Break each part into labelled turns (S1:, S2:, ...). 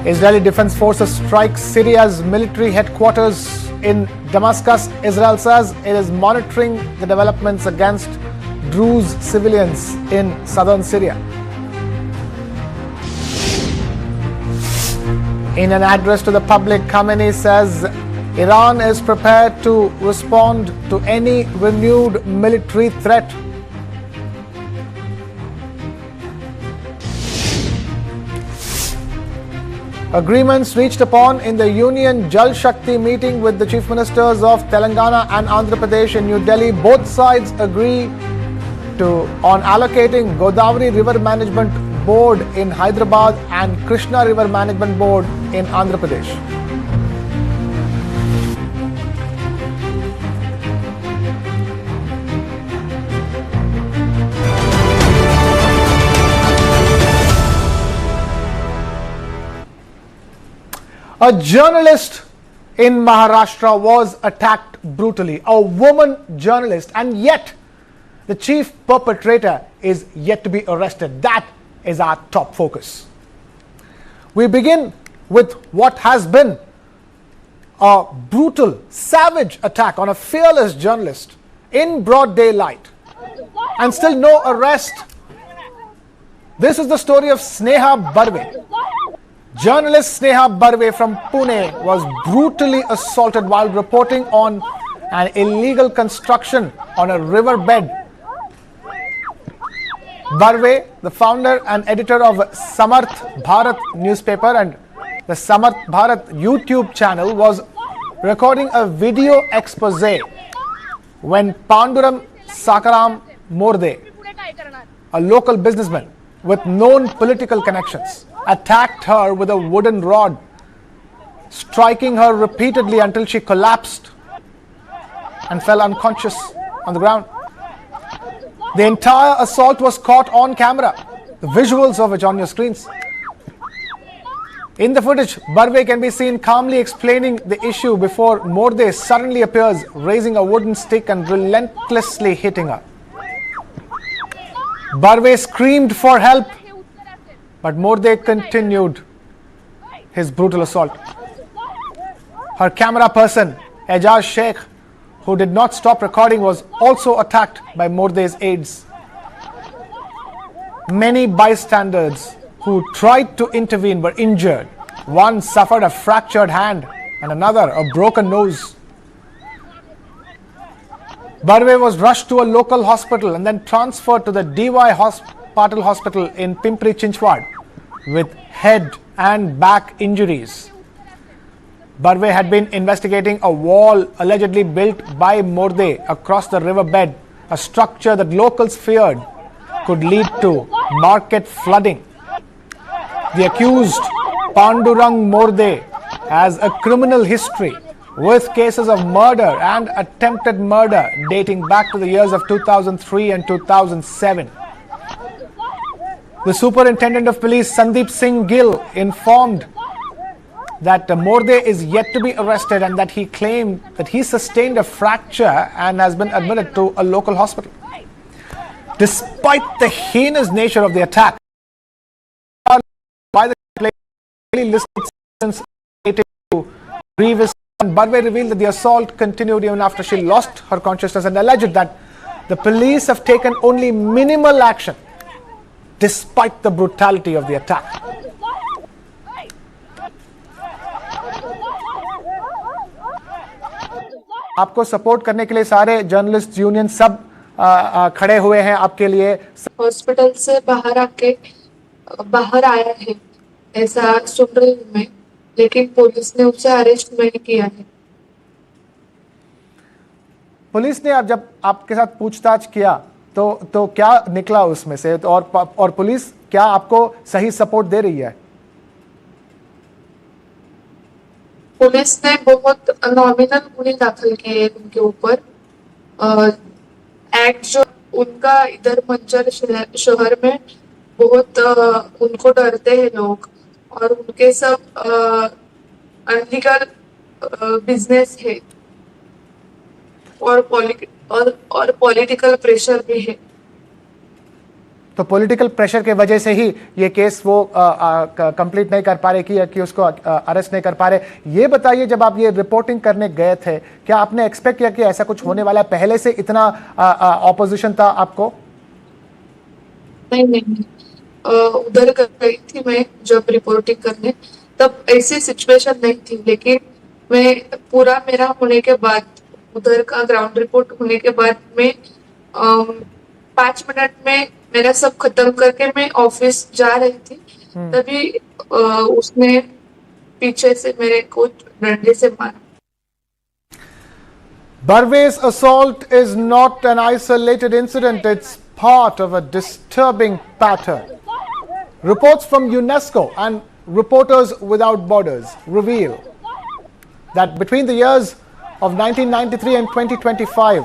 S1: Israeli Defense Forces strike Syria's military headquarters in Damascus. Israel says it is monitoring the developments against Druze civilians in southern Syria. In an address to the public, Khamenei says Iran is prepared to respond to any renewed military threat. Agreements reached upon in the Union Jal Shakti meeting with the Chief Ministers of Telangana and Andhra Pradesh in New Delhi. Both sides agree on allocating Godavari River Management Board in Hyderabad and Krishna River Management Board in Andhra Pradesh. A journalist in Maharashtra was attacked brutally, a woman journalist, and yet the chief perpetrator is yet to be arrested. That is our top focus. We begin with what has been a brutal, savage attack on a fearless journalist in broad daylight, and still no arrest. This is the story of Sneha Barve. Journalist Sneha Barve from Pune was brutally assaulted while reporting on an illegal construction on a riverbed. Barve, the founder and editor of Samarth Bharat newspaper and the Samarth Bharat YouTube channel, was recording a video expose when Pandurang Morde, a local businessman with known political connections, attacked her with a wooden rod, striking her repeatedly until she collapsed and fell unconscious on the ground. The entire assault was caught on camera, the visuals of which on your screens. In the footage, Barve can be seen calmly explaining the issue before Morde suddenly appears, raising a wooden stick and relentlessly hitting her. Barve screamed for help, but Morde continued his brutal assault. Her camera person, Ejaz Sheikh, who did not stop recording, was also attacked by Morde's aides. Many bystanders who tried to intervene were injured. One suffered a fractured hand and another a broken nose. Barve was rushed to a local hospital and then transferred to the DY Patil Hospital in Pimpri Chinchwad with head and back injuries. Barve had been investigating a wall allegedly built by Morde across the riverbed, a structure that locals feared could lead to market flooding. The accused, Pandurang Morde, has a criminal history with cases of murder and attempted murder dating back to the years of 2003 and 2007. The Superintendent of Police, Sandeep Singh Gill, informed that Morde is yet to be arrested and that he claimed that he sustained a fracture and has been admitted to a local hospital. Despite the heinous nature of the attack, by the plainly listed incidents related to grievous, Barve revealed that the assault continued even after she lost her consciousness and alleged that the police have taken only minimal action despite the brutality of the attack. आपको support करने के लिए सारे journalist union सब खड़े हुए हैं आपके लिए.
S2: हॉस्पिटल से बाहर आया है ऐसा सुन रही हूँ मैं, लेकिन पुलिस ने उसे अरेस्ट नहीं किया है.
S1: पुलिस ने अब जब आपके साथ पूछताछ किया तो क्या निकला उसमें से, और पुलिस क्या आपको सही सपोर्ट दे रही है?
S2: पुलिस ने बहुत नॉमिनल गुने दाखिल किए उनके ऊपर. एक्ट जो उनका इधर मंचर शहर में बहुत उनको डरते हैं लोग, और उनके सब अनलीगल बिजनेस है और पॉलिटिकल प्रेशर भी है.
S1: तो पॉलिटिकल प्रेशर के वजह से ही ये केस वो कंप्लीट नहीं कर पा रहे कि उसको अरेस्ट नहीं कर पा रहे। ये बताइए, जब आप ये रिपोर्टिंग करने गए थे, क्या आपने एक्सपेक्ट किया कि ऐसा कुछ होने वाला है? पहले से इतना ऑपोजिशन था आपको?
S2: नहीं नहीं नहीं। उधर गई थी मैं जब रिपोर्टिंग करने, तब ऐसी सिचुएशन नहीं थी। लेकिन मैं पूरा मेरा होने के बाद, उधर का ग्राउंड रिपोर्ट होने के बाद, मैं 5 मिनट में मेरा सब खत्म करके मैं ऑफिस जा रही थी, तभी उसने पीछे से मेरे को डंडे से मारा।
S1: Barve's assault is not an isolated incident, it's part of a disturbing pattern. Reports from UNESCO and Reporters Without Borders reveal that between the years of 1993 and 2025,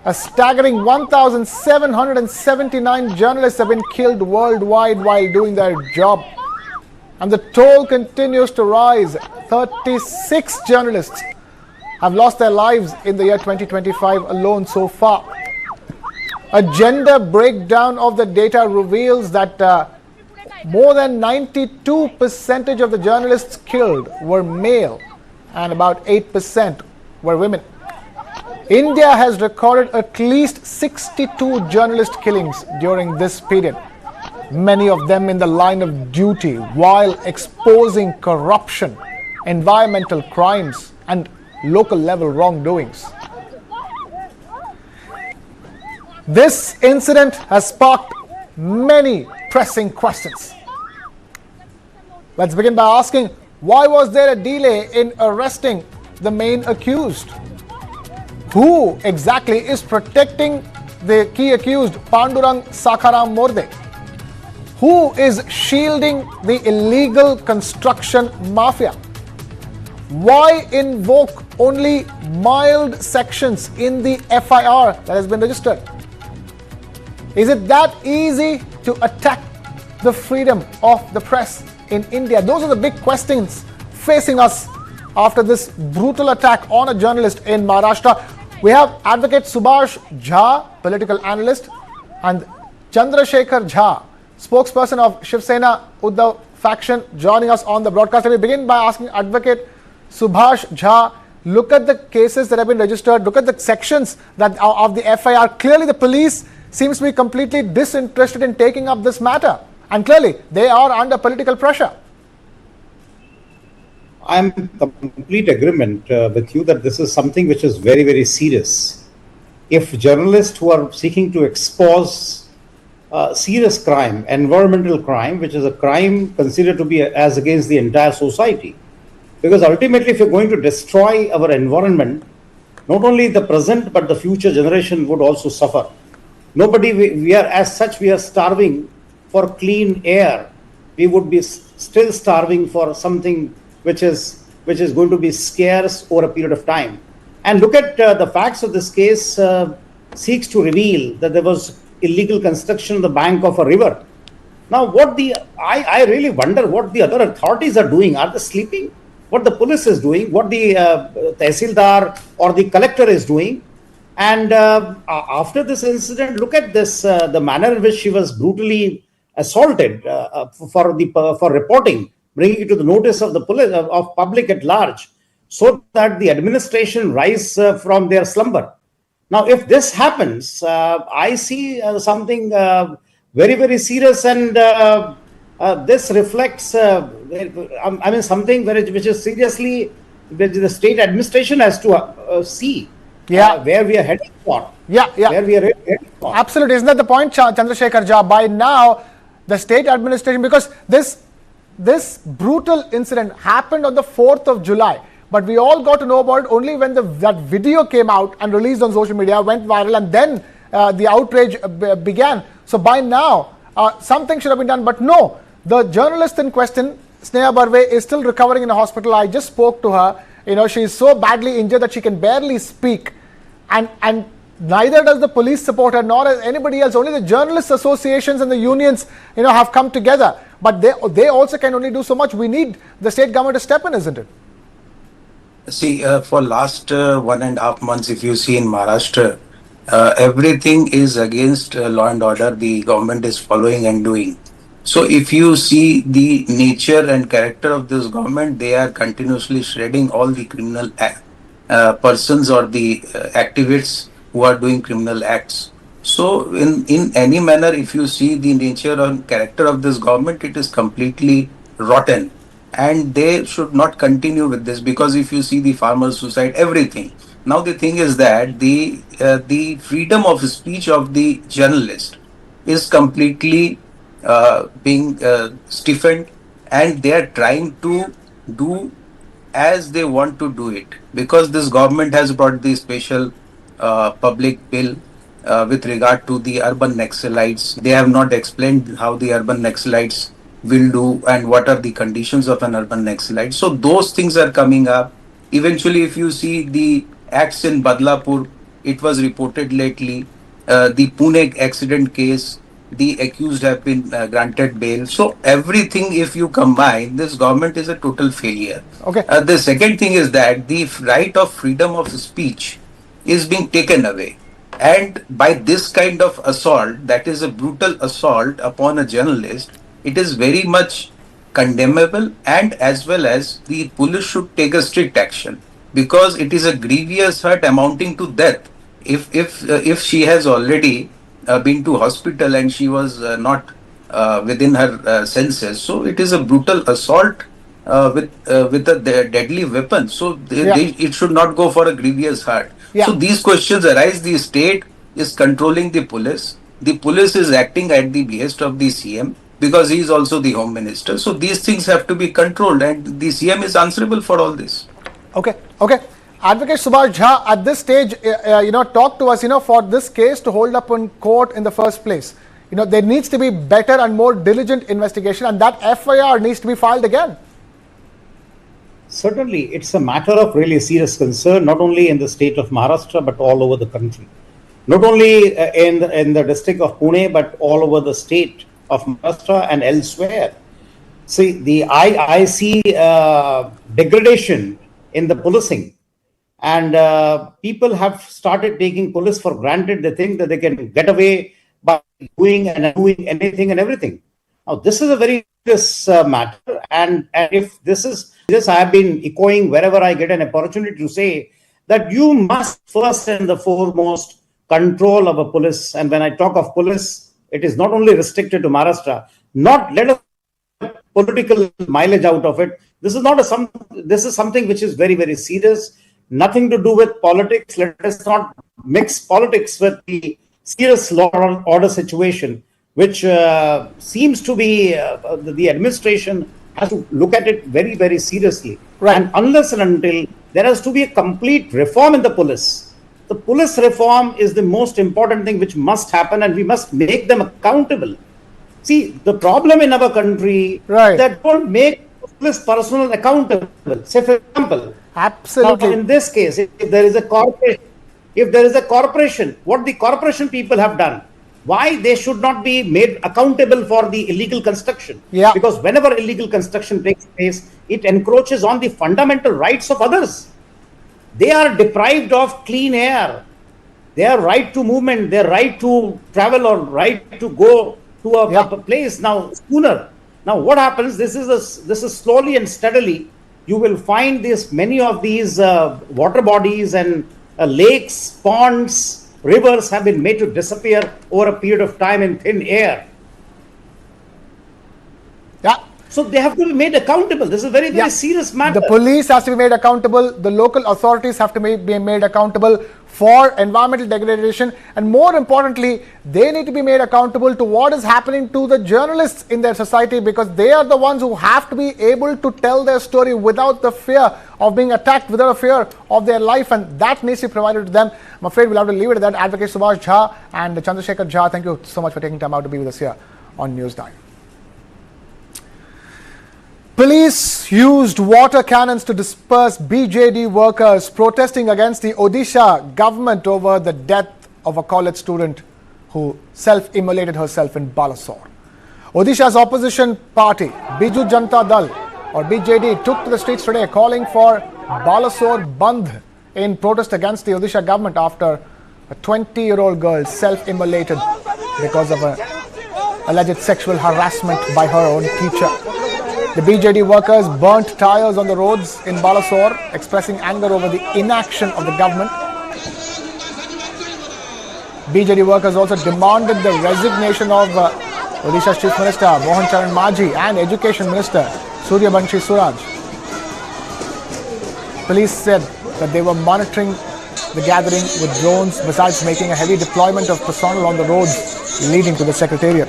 S1: a staggering 1,779 journalists have been killed worldwide while doing their job. And the toll continues to rise. 36 journalists have lost their lives in the year 2025 alone so far. A gender breakdown of the data reveals that more than 92% of the journalists killed were male and about 8% were women. India has recorded at least 62 journalist killings during this period, many of them in the line of duty while exposing corruption, environmental crimes, and local level wrongdoings. This incident has sparked many pressing questions. Let's begin by asking, why was there a delay in arresting the main accused? Who exactly is protecting the key accused, Pandurang Morde? Who is shielding the illegal construction mafia? Why invoke only mild sections in the FIR that has been registered? Is it that easy to attack the freedom of the press in India? Those are the big questions facing us after this brutal attack on a journalist in Maharashtra. We have Advocate Subhash Jha, political analyst, and Chandrasekhar Jha, spokesperson of Shiv Sena Uddhav faction, joining us on the broadcast. Let me begin by asking Advocate Subhash Jha, look at the cases that have been registered, look at the sections that are of the FIR. Clearly the police seems to be completely disinterested in taking up this matter, and clearly they are under political pressure.
S3: I'm in complete agreement with you that this is something which is very, very serious. If journalists who are seeking to expose serious crime, environmental crime, which is a crime considered to be as against the entire society, because ultimately if you're going to destroy our environment, not only the present but the future generation would also suffer. We are as such, we are starving for clean air. We would be still starving for something which is going to be scarce over a period of time. And look at the facts of this case seeks to reveal that there was illegal construction on the bank of a river. Now, I really wonder what the other authorities are doing. Are they sleeping? What the police is doing, what the Tehsildar or the collector is doing. And after this incident, look at this, the manner in which she was brutally assaulted for reporting, bringing it to the notice of the police, of public at large, so that the administration rise from their slumber. Now, if this happens, I see something very, very serious, and this reflects, something which is seriously, which the state administration has to see where we are heading for. Where we are heading for.
S1: Absolutely. Isn't that the point, Chandrasekhar Jha? By now, the state administration, because this brutal incident happened on the 4th of July, but we all got to know about it only when that video came out and released on social media, went viral, and then the outrage began. So by now, something should have been done, but no. The journalist in question, Sneha Barve, is still recovering in a hospital. I just spoke to her. She is so badly injured that she can barely speak, and neither does the police support her, nor anybody else. Only the journalists associations and the unions, have come together. But they also can only do so much. We need the state government to step in, isn't it?
S4: See, for last 1.5 months, if you see in Maharashtra, everything is against law and order. The government is following and doing. So if you see the nature and character of this government, they are continuously shredding all the criminal persons or the activists who are doing criminal acts. So in any manner, if you see the nature and character of this government, it is completely rotten, and they should not continue with this, because if you see the farmers' suicide, everything. Now the thing is that the freedom of speech of the journalist is completely being stiffened, and they are trying to do as they want to do it, because this government has brought the special public bill with regard to the urban Naxalites. They have not explained how the urban Naxalites will do and what are the conditions of an urban Naxalite. So those things are coming up. Eventually, if you see the acts in Badlapur, it was reported lately. The Pune accident case, the accused have been granted bail. So everything, if you combine, this government is a total failure.
S1: Okay.
S4: The second thing is that the right of freedom of speech is being taken away. And by this kind of assault, that is a brutal assault upon a journalist, it is very much condemnable, and as well as the police should take a strict action, because it is a grievous hurt amounting to death. If she has already been to hospital and she was not within her senses, so it is a brutal assault with a deadly weapon. So it should not go for a grievous hurt.
S1: Yeah.
S4: So these questions arise. The state is controlling the police. The police is acting at the behest of the CM, because he is also the home minister. So these things have to be controlled, and the CM is answerable for all this.
S1: Okay. Advocate Subhash Jha, at this stage, talk to us, for this case to hold up in court in the first place. There needs to be better and more diligent investigation, and that FIR needs to be filed again.
S3: Certainly, it's a matter of really serious concern, not only in the state of Maharashtra, but all over the country. Not only in the district of Pune, but all over the state of Maharashtra and elsewhere. See, I see degradation in the policing, and people have started taking police for granted. They think that they can get away by doing anything and everything. Now, this is a very serious matter, and if this, I have been echoing wherever I get an opportunity to say that you must first and the foremost control of a police. And when I talk of police, it is not only restricted to Maharashtra. Not let us political mileage out of it. This is something which is very, very serious. Nothing to do with politics. Let us not mix politics with the serious law and order situation, which seems to be the administration has to look at it very, very seriously.
S1: Right.
S3: And unless and until there has to be a complete reform in the police, the police reform is the most important thing which must happen, and we must make them accountable. See, the problem in our country,
S1: right,
S3: that don't make police personnel accountable. Say, for example,
S1: absolutely.
S3: Now, in this case, if there is a corporation, what the corporation people have done, why they should not be made accountable for the illegal construction?
S1: Yeah.
S3: Because whenever illegal construction takes place, it encroaches on the fundamental rights of others. They are deprived of clean air, their right to movement, their right to travel, or right to go to a place now sooner. Now, what happens? This is slowly and steadily. You will find many of these water bodies and lakes, ponds, rivers have been made to disappear over a period of time in thin air.
S1: Yeah.
S3: So they have to be made accountable. This is a very, very serious matter.
S1: The police has to be made accountable. The local authorities have to be made accountable for environmental degradation. And more importantly, they need to be made accountable to what is happening to the journalists in their society, because they are the ones who have to be able to tell their story without the fear of being attacked, without a fear of their life. And that needs to be provided to them. I'm afraid we'll have to leave it at that. Advocate Subhash Jha and Chandrasekhar Jha, thank you so much for taking time out to be with us here on News 9. Police used water cannons to disperse BJD workers protesting against the Odisha government over the death of a college student who self-immolated herself in Balasore. Odisha's opposition party, Biju Janata Dal or BJD, took to the streets today calling for Balasore Bandh in protest against the Odisha government after A 20-year-old girl self-immolated because of a alleged sexual harassment by her own teacher. The BJD workers burnt tires on the roads in Balasore, expressing anger over the inaction of the government. BJD workers also demanded the resignation of Odisha's Chief Minister Mohan Charan Majhi and Education Minister Suryavanshi Suraj. Police said that they were monitoring the gathering with drones, besides making a heavy deployment of personnel on the roads leading to the secretariat.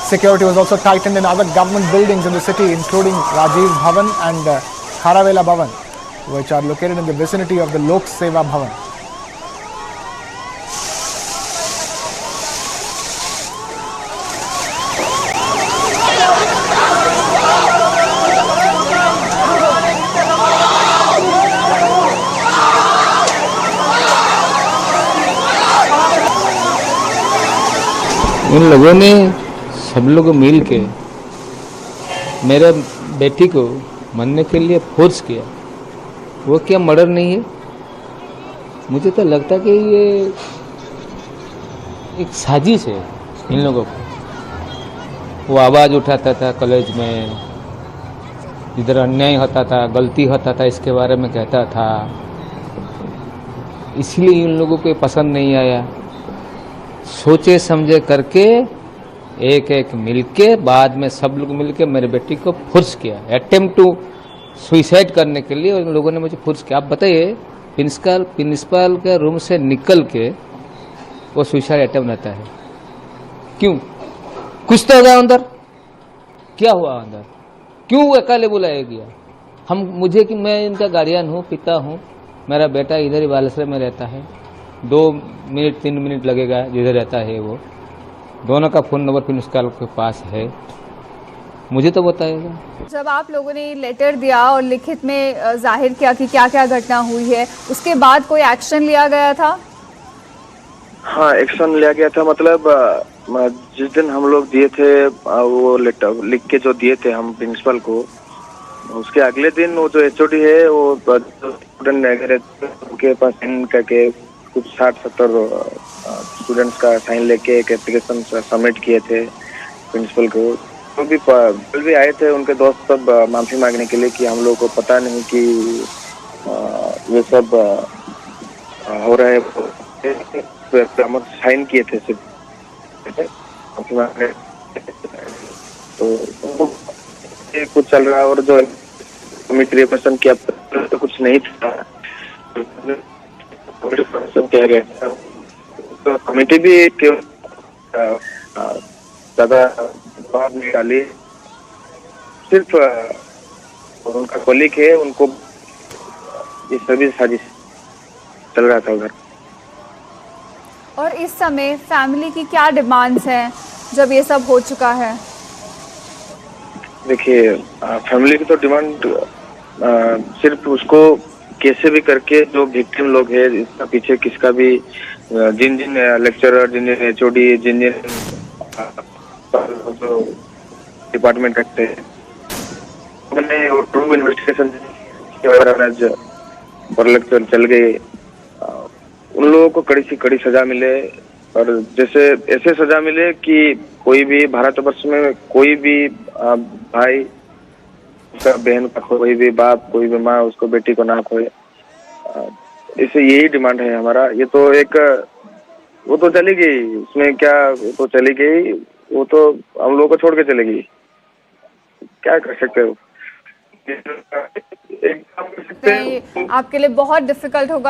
S1: Security was also tightened in other government buildings in the city, including Rajiv Bhavan and Kharavela Bhavan, which are located in the vicinity of the Lok Seva Bhavan.
S5: उन लोगों ने सब लोग मिल के मेरे बेटी को मरने के लिए फोर्स किया। वो क्या मर्डर नहीं है? मुझे तो लगता कि ये एक साजिश है इन लोगों को। वो आवाज़ उठाता था कॉलेज में, इधर अन्याय होता था, गलती होता था, इसके बारे में कहता था, इसलिए इन लोगों को पसंद नहीं आया। सोचे समझे करके एक एक मिलके बाद में सब लोग मिलके मेरे बेटी को फोर्स किया, अटेम्प्ट टू सुइसाइड करने के लिए उन लोगों ने मुझे फोर्स किया। आप बताइए, प्रिंसिपल के रूम से निकल के वो सुइसाइड अटेम्प्ट रहता है, क्यों? कुछ तो होगा अंदर, क्या हुआ अंदर? क्यों अकेले बुलाया गया? मुझे कि मैं इनका गार्डियन हूँ, पिता हूँ, मेरा बेटा इधर ही बालेश्वर में रहता है, 2 मिनट 3 मिनट लगेगा जिधर रहता है वो। दोनों का फ़ोन नंबर प्रिंसिपल के पास है, मुझे तो बताएगा।
S6: जब आप लोगों ने लेटर दिया और लिखित में जाहिर किया कि क्या क्या घटना हुई है, उसके बाद कोई एक्शन लिया गया था?
S7: हाँ, एक्शन लिया गया था। मतलब जिस दिन हम लोग दिए थे वो लेटर लिख के जो दिए थे हम प्रिंसिपल को, उसके अगले दिन वो जो एचओडी है वो स्टूडेंट उनके पास साइन करके कुछ 60-70 स्टूडेंट्स का साइन लेके एक एप्लीकेशन सबमिट किए थे प्रिंसिपल को। तो भी कल भी आए थे उनके दोस्त सब माफी मांगने के लिए कि हम लोग को पता नहीं कि ये सब हो रहा है। हम साइन किए थे सिर्फ माफी मांगने, तो कुछ चल रहा है। और जो कमिटी रिप्रेजेंट किया तो कुछ नहीं था, किया गया था। तो कमेटी भी ज्यादा दबाव नहीं डाली, सिर्फ उनका कोलिक है, उनको ये सभी साजिश चल रहा था उधर।
S6: और इस समय फैमिली की क्या डिमांड्स हैं जब ये सब हो चुका है?
S7: देखिए, फैमिली की तो डिमांड सिर्फ उसको कैसे भी करके जो विक्टिम लोग है, इसका पीछे किसका भी जिन लेक्चरर, जिन एचओडी, जिन जो डिपार्टमेंट रखते हैं, उन्होंने ट्रू इन्वेस्टिगेशन पर लेक्चर चल गए, उन लोगों को कड़ी से कड़ी सजा मिले। और जैसे ऐसे सजा मिले कि कोई भी भारतवर्ष में कोई भी भाई उसका बहन का, कोई भी बाप, कोई भी माँ उसको बेटी को ना खोए। इसे यही डिमांड है हमारा। ये तो एक वो तो चली गई, उसमें क्या, वो तो चली गई, वो तो हम लोगों को छोड़ के चली गई, क्या कर सकते हो?
S6: आपके लिए बहुत डिफिकल्ट होगा।